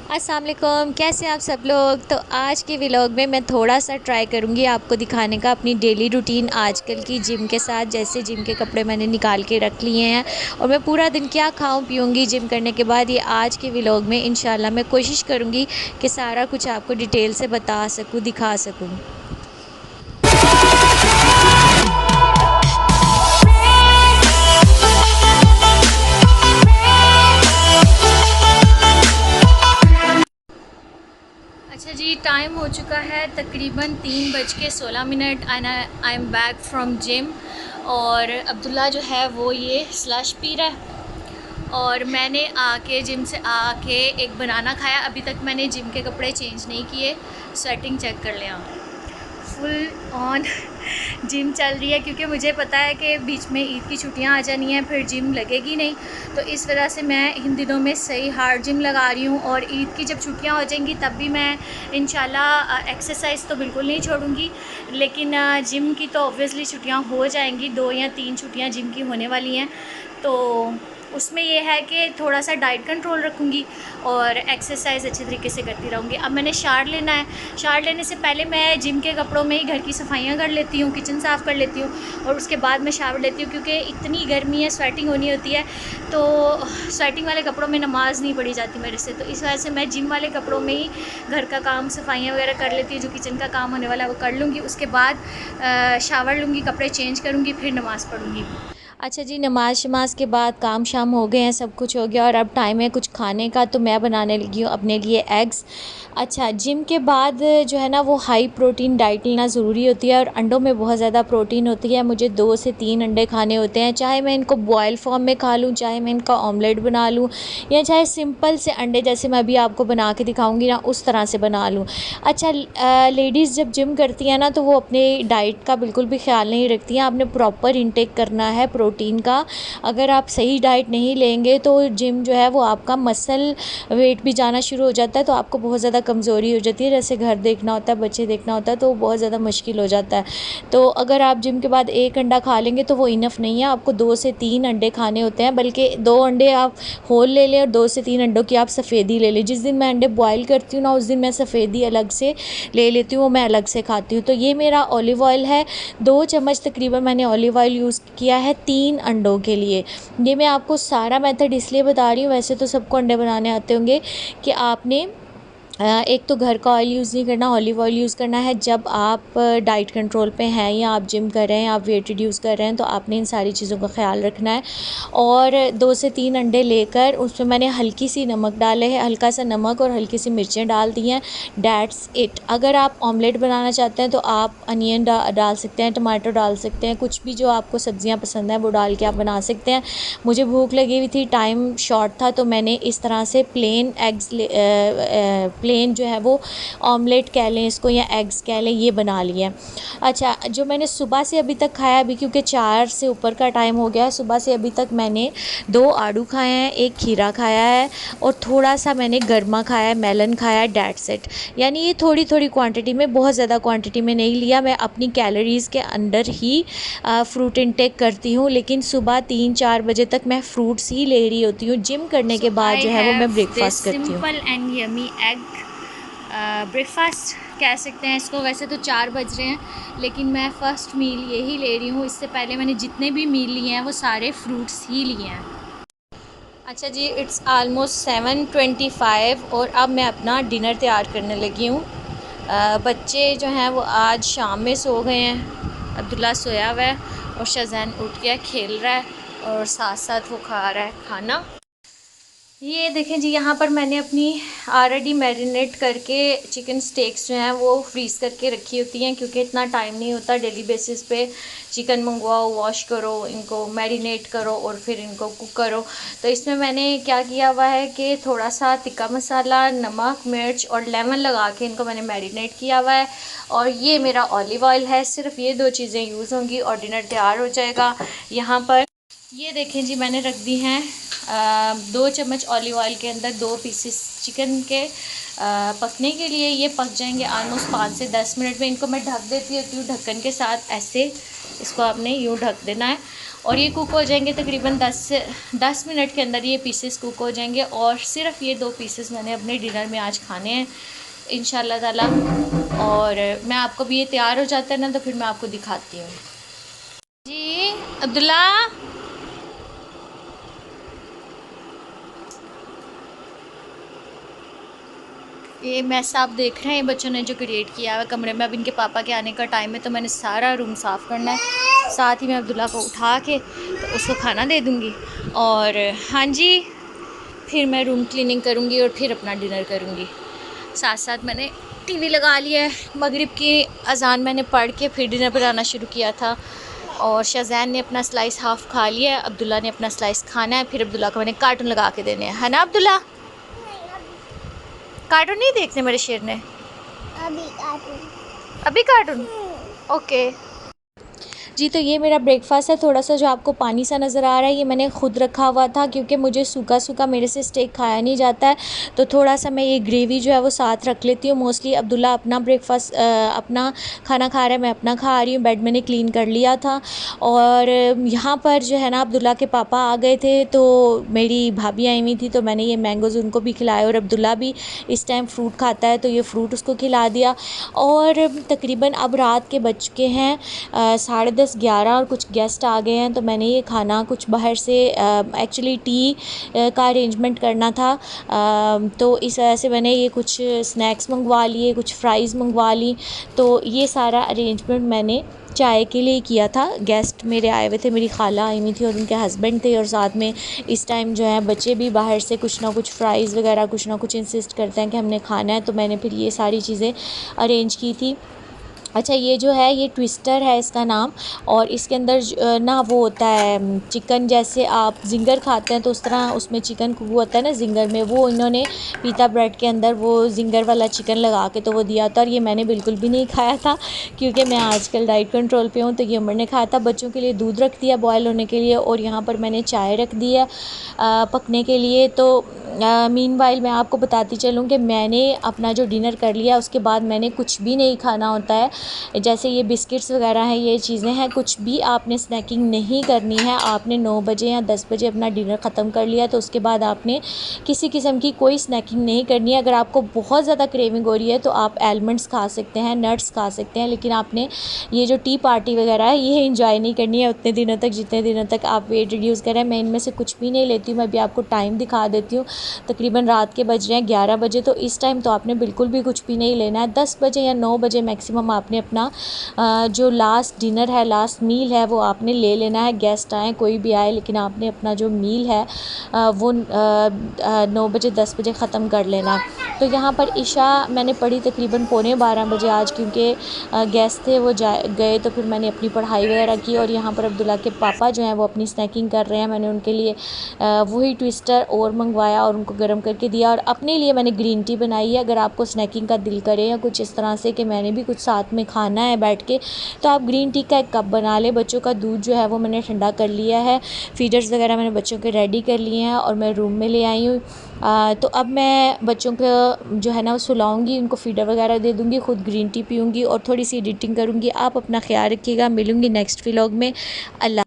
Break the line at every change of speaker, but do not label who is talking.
अस्सलाम वालेकुम, कैसे हैं आप सब लोग। तो आज के व्लॉग में मैं थोड़ा सा ट्राई करूँगी आपको दिखाने का अपनी डेली रूटीन आजकल की जिम के साथ। जैसे जिम के कपड़े मैंने निकाल के रख लिए हैं और मैं पूरा दिन क्या खाऊं पीऊँगी जिम करने के बाद, ये आज के व्लॉग में इंशाल्लाह मैं कोशिश करूँगी कि सारा कुछ आपको डिटेल से बता सकूँ, दिखा सकूँ। अच्छा जी, टाइम हो चुका है तकरीबन 3:16 and I am back from gym. और अब्दुल्ला जो है वो ये स्लश पी रहा है और मैंने आके जिम से आके एक बनाना खाया। अभी तक मैंने जिम के कपड़े चेंज नहीं किए। स्वेटिंग चेक कर लिया, फुल ऑन जिम चल रही है क्योंकि मुझे पता है कि बीच में ईद की छुट्टियां आ जानी हैं, फिर जिम लगेगी नहीं। तो इस वजह से मैं इन दिनों में सही हार्ड जिम लगा रही हूँ और ईद की जब छुट्टियां हो जाएंगी तब भी मैं इंशाल्लाह एक्सरसाइज तो बिल्कुल नहीं छोड़ूंगी, लेकिन जिम की तो ऑब्वियसली छुट्टियां हो जाएंगी। 2 या 3 छुट्टियां जिम की होने वाली हैं, तो उसमें यह है कि थोड़ा सा डाइट कंट्रोल रखूँगी और एक्सरसाइज अच्छे तरीके से करती रहूँगी। अब मैंने शावर लेना है। शावर लेने से पहले मैं जिम के कपड़ों में ही घर की सफाइयाँ कर लेती हूँ, किचन साफ़ कर लेती हूँ और उसके बाद मैं शावर लेती हूँ क्योंकि इतनी गर्मी है, स्वेटिंग होनी होती है। तो स्वेटिंग वाले कपड़ों में नमाज़ नहीं पढ़ी जाती मेरे से, तो इस वजह से मैं जिम वाले कपड़ों में ही घर का काम, सफाइयाँ वगैरह कर लेती हूँ। जो किचन का काम होने वाला है वो कर लूँगी, उसके बाद शावर लूँगी, कपड़े चेंज करूँगी, फिर नमाज़ पढ़ूँगी। अच्छा जी, नमाज शमाज के बाद काम शाम हो गए हैं, सब कुछ हो गया और अब टाइम है कुछ खाने का। तो मैं बनाने लगी हूँ अपने लिए एग्स। अच्छा, जिम के बाद जो है ना वो हाई प्रोटीन डाइट लेना ज़रूरी होती है और अंडों में बहुत ज़्यादा प्रोटीन होती है। मुझे 2 से 3 अंडे खाने होते हैं, चाहे मैं इनको बॉयल फॉर्म में खा लूँ, चाहे मैं इनका ऑमलेट बना लूँ या चाहे सिंपल से अंडे जैसे मैं अभी आपको बना के दिखाऊँगी ना उस तरह से बना लूँ। अच्छा, लेडीज़ जब जिम करती हैं ना तो वो अपने डाइट का बिल्कुल भी ख्याल नहीं रखती हैं। आपने प्रॉपर इंटेक करना है प्रोटीन का। अगर आप सही डाइट नहीं लेंगे तो जिम जो है वो आपका मसल वेट भी जाना शुरू हो जाता है, तो आपको बहुत ज़्यादा कमज़ोरी हो जाती है। जैसे घर देखना होता है, बच्चे देखना होता है, तो बहुत ज़्यादा मुश्किल हो जाता है। तो अगर आप जिम के बाद 1 अंडा खा लेंगे तो वो इनफ नहीं है, आपको 2 से 3 अंडे खाने होते हैं। बल्कि 2 अंडे आप होल ले लें और 2 से 3 अंडों की आप सफ़ेदी ले लें। जिस दिन मैं अंडे बॉयल करती हूँ ना उस दिन मैं सफ़ेदी अलग से ले लेती हूँ, वो मैं अलग से खाती हूँ। तो ये मेरा ऑलिव ऑयल है, 2 चम्मच तकरीबन मैंने ऑलिव ऑयल यूज़ किया है 3 अंडों के लिए। ये मैं आपको सारा मेथड इसलिए बता रही हूँ, वैसे तो सबको अंडे बनाने आते होंगे, कि आपने एक तो घर का ऑयल यूज़ नहीं करना, ऑलिव ऑयल यूज़ करना है। जब आप डाइट कंट्रोल पे हैं या आप जिम कर रहे हैं, आप वेट रिड्यूस कर रहे हैं, तो आपने इन सारी चीज़ों का ख्याल रखना है। और 2 से 3 अंडे लेकर उसमें मैंने हल्की सी नमक डाले है, हल्का सा नमक और हल्की सी मिर्चें डाल दी हैं, दैट्स इट। अगर आप ऑमलेट बनाना चाहते हैं तो आप अनियन डाल सकते हैं, टमाटर डाल सकते हैं, कुछ भी जो आपको सब्ज़ियाँ पसंद हैं वो डाल के आप बना सकते हैं। मुझे भूख लगी हुई थी, टाइम शॉर्ट था, तो मैंने इस तरह से प्लेन एग्स प्लेन जो है वो ऑमलेट कह लें इसको या एग्स कह लें, ये बना लिया। अच्छा, जो मैंने सुबह से अभी तक खाया, अभी क्योंकि 4 से ऊपर का टाइम हो गया है, सुबह से अभी तक मैंने 2 आड़ू खाए हैं, 1 खीरा खाया है और थोड़ा सा मैंने गरमा खाया है, मेलन खाया है, दैट्स इट। यानी ये थोड़ी थोड़ी क्वांटिटी में, बहुत ज़्यादा क्वांटिटी में नहीं लिया। मैं अपनी कैलोरीज़ के अंडर ही फ्रूट इनटेक करती हूँ, लेकिन सुबह 3-4 बजे तक मैं फ्रूट्स ही ले रही होती हूँ। जिम करने के बाद जो है वो मैं ब्रेकफास्ट करती हूँ।
Simple and yummy egg breakfast कह सकते हैं इसको। वैसे तो 4 बज रहे हैं, लेकिन मैं फ़र्स्ट मील यही ले रही हूँ। इससे पहले मैंने जितने भी मील लिए हैं वो सारे फ्रूट्स ही लिए हैं।
अच्छा जी, इट्स आलमोस्ट 7:25 और अब मैं अपना डिनर तैयार करने लगी हूँ। बच्चे जो हैं वो आज शाम में सो गए हैं। अब्दुल्ला सोया हुआ है और शज़ैन उठ गया, खेल रहा है और साथ साथ वो खा रहा है खाना। ये देखें जी, यहाँ पर मैंने अपनी ऑलरेडी मैरिनेट करके चिकन स्टेक्स जो हैं वो फ्रीज़ करके रखी होती हैं, क्योंकि इतना टाइम नहीं होता डेली बेसिस पे चिकन मंगवाओ, वॉश करो, इनको मैरिनेट करो और फिर इनको कुक करो। तो इसमें मैंने क्या किया हुआ है कि थोड़ा सा तिक्का मसाला, नमक, मिर्च और लेमन लगा के इनको मैंने मैरिनेट किया हुआ है। और ये मेरा ऑलिव ऑयल है, सिर्फ ये 2 चीज़ें यूज़ होंगी और डिनर तैयार हो जाएगा। यहाँ पर ये देखें जी, मैंने रख दी हैं 2 चम्मच ऑलिव ऑयल के अंदर 2 पीसेस चिकन के पकने के लिए। ये पक जाएंगे आलमोस्ट 5 से 10 मिनट में। इनको मैं ढक देती होती हूँ ढक्कन के साथ, ऐसे इसको आपने यूँ ढक देना है और ये कुक हो जाएंगे तकरीबन 10 मिनट के अंदर। ये पीसेस कुक हो जाएंगे और सिर्फ ये 2 पीसेस मैंने अपने डिनर में आज खाने हैं इंशाल्लाह ताला। और मैं आपको भी ये तैयार हो जाता है ना तो फिर मैं आपको दिखाती हूँ। जी अब्दुल्ला, ये मैस आप देख रहे हैं बच्चों ने जो क्रिएट किया है कमरे में। अब इनके पापा के आने का टाइम है तो मैंने सारा रूम साफ़ करना है। साथ ही मैं अब्दुल्ला को उठा के तो उसको खाना दे दूँगी और हाँ जी फिर मैं रूम क्लीनिंग करूँगी और फिर अपना डिनर करूँगी। साथ साथ मैंने टीवी लगा लिया है। मगरिब की अजान मैंने पढ़ के फिर डिनर बनाना शुरू किया था और शाज़ैन ने अपना स्लाइस हाफ़ खा लिया है। अब्दुल्ला ने अपना स्लाइस खाना है। फिर अब्दुल्ला को मैंने कार्टून लगा के देने हैं, है ना अब्दुल्ला? कार्टून नहीं देखने मेरे शेर ने? अभी कार्टून ओके जी। तो ये मेरा ब्रेकफास्ट है। थोड़ा सा जो आपको पानी सा नज़र आ रहा है ये मैंने ख़ुद रखा हुआ था क्योंकि मुझे सूखा सूखा मेरे से स्टेक खाया नहीं जाता है, तो थोड़ा सा मैं ये ग्रेवी जो है वो साथ रख लेती हूँ। मोस्टली अब्दुल्ला अपना ब्रेकफास्ट अपना खाना खा रहा है, मैं अपना खा रही हूँ। बेड मैंने क्लीन कर लिया था और यहाँ पर जो है ना अब्दुल्ला के पापा आ गए थे तो मेरी भाभी आई हुई थी तो मैंने ये मैंगोज़ उनको भी खिलाए और अब्दुल्ला भी इस टाइम फ्रूट खाता है तो ये फ्रूट उसको खिला दिया। और तकरीबन अब रात के बज के हैं 10:30-11 और कुछ गेस्ट आ गए हैं तो मैंने ये खाना कुछ बाहर से एक्चुअली टी का अरेंजमेंट करना था, तो इस वजह से मैंने ये कुछ स्नैक्स मंगवा लिए, कुछ फ्राइज़ मंगवा ली। तो ये सारा अरेंजमेंट मैंने चाय के लिए किया था। गेस्ट मेरे आए हुए थे, मेरी खाला आई हुई थी और उनके हस्बैंड थे और साथ में इस टाइम जो है बच्चे भी बाहर से कुछ ना कुछ फ्राइज़ वगैरह कुछ ना कुछ इंसिस्ट करते हैं कि हमने खाना है, तो मैंने फिर ये सारी चीज़ें अरेंज की थी। अच्छा ये जो है ये ट्विस्टर है इसका नाम और इसके अंदर ना वो होता है चिकन, जैसे आप जिंगर खाते हैं तो उस तरह उसमें चिकन वो होता है ना जिंगर में, वो इन्होंने पीता ब्रेड के अंदर वो जिंगर वाला चिकन लगा के तो वो दिया था। और ये मैंने बिल्कुल भी नहीं खाया था क्योंकि मैं आजकल डाइट कंट्रोल पे हूँ। तो ये उमर ने खाया था। बच्चों के लिए दूध रख दिया बॉयल होने के लिए और यहाँ पर मैंने चाय रख दी है पकने के लिए। तो मीनवाइल मैं आपको बताती चलूँ कि मैंने अपना जो डिनर कर लिया उसके बाद मैंने कुछ भी नहीं खाना होता है। जैसे ये बिस्किट्स वगैरह हैं, ये चीज़ें हैं, कुछ भी आपने स्नैकिंग नहीं करनी है। आपने 9 बजे या 10 बजे अपना डिनर ख़त्म कर लिया तो उसके बाद आपने किसी किस्म की कोई स्नैकिंग नहीं करनी है। अगर आपको बहुत ज़्यादा क्रेविंग हो रही है तो आप आलमंड्स खा सकते हैं, नट्स खा सकते हैं, लेकिन आपने ये जो टी पार्टी वगैरह है ये इंजॉय नहीं करनी है उतने दिनों तक जितने दिनों तक आप वेट रिड्यूस करें। मैं इनमें से कुछ भी नहीं लेती हूँ। मैं अभी आपको टाइम दिखा देती हूँ। तकरीबन रात के बज रहे हैं 11 बजे, तो इस टाइम तो आपने बिल्कुल भी कुछ भी नहीं लेना है। 10 बजे या 9 बजे मैक्सिमम आपने अपना जो लास्ट डिनर है, लास्ट मील है, वो आपने ले लेना है। गेस्ट आए कोई भी आए, लेकिन आपने अपना जो मील है वो 9 बजे 10 बजे ख़त्म कर लेना है। तो यहाँ पर इशा मैंने पढ़ी तकरीबन 11:15 बजे आज, क्योंकि गेस्ट थे वो गए तो फिर मैंने अपनी पढ़ाई वगैरह की। और यहाँ पर अब्दुल्ला के पापा जो हैं वो अपनी स्नैकिंग कर रहे हैं। मैंने उनके लिए वही ट्विस्टर और मंगवाया और उनको गर्म करके दिया। और अपने लिए मैंने ग्रीन टी बनाई है। अगर आपको स्नैकिंग का दिल करे या कुछ इस तरह से कि मैंने भी कुछ साथ में खाना है बैठ के, तो आप ग्रीन टी का एक कप बना लें। बच्चों का दूध जो है वो मैंने ठंडा कर लिया है, फीडर्स वगैरह मैंने बच्चों के रेडी कर लिए हैं और मैं रूम में ले आई हूँ। तो अब मैं बच्चों को जो है ना वो सुलाऊंगी, उनको फीडर वगैरह दे दूँगी, ख़ुद ग्रीन टी पीऊँगी और थोड़ी सी एडिटिंग करूँगी। आप अपना ख्याल रखिएगा। मिलूँगी नेक्स्ट व्लॉग में। अल्लाह।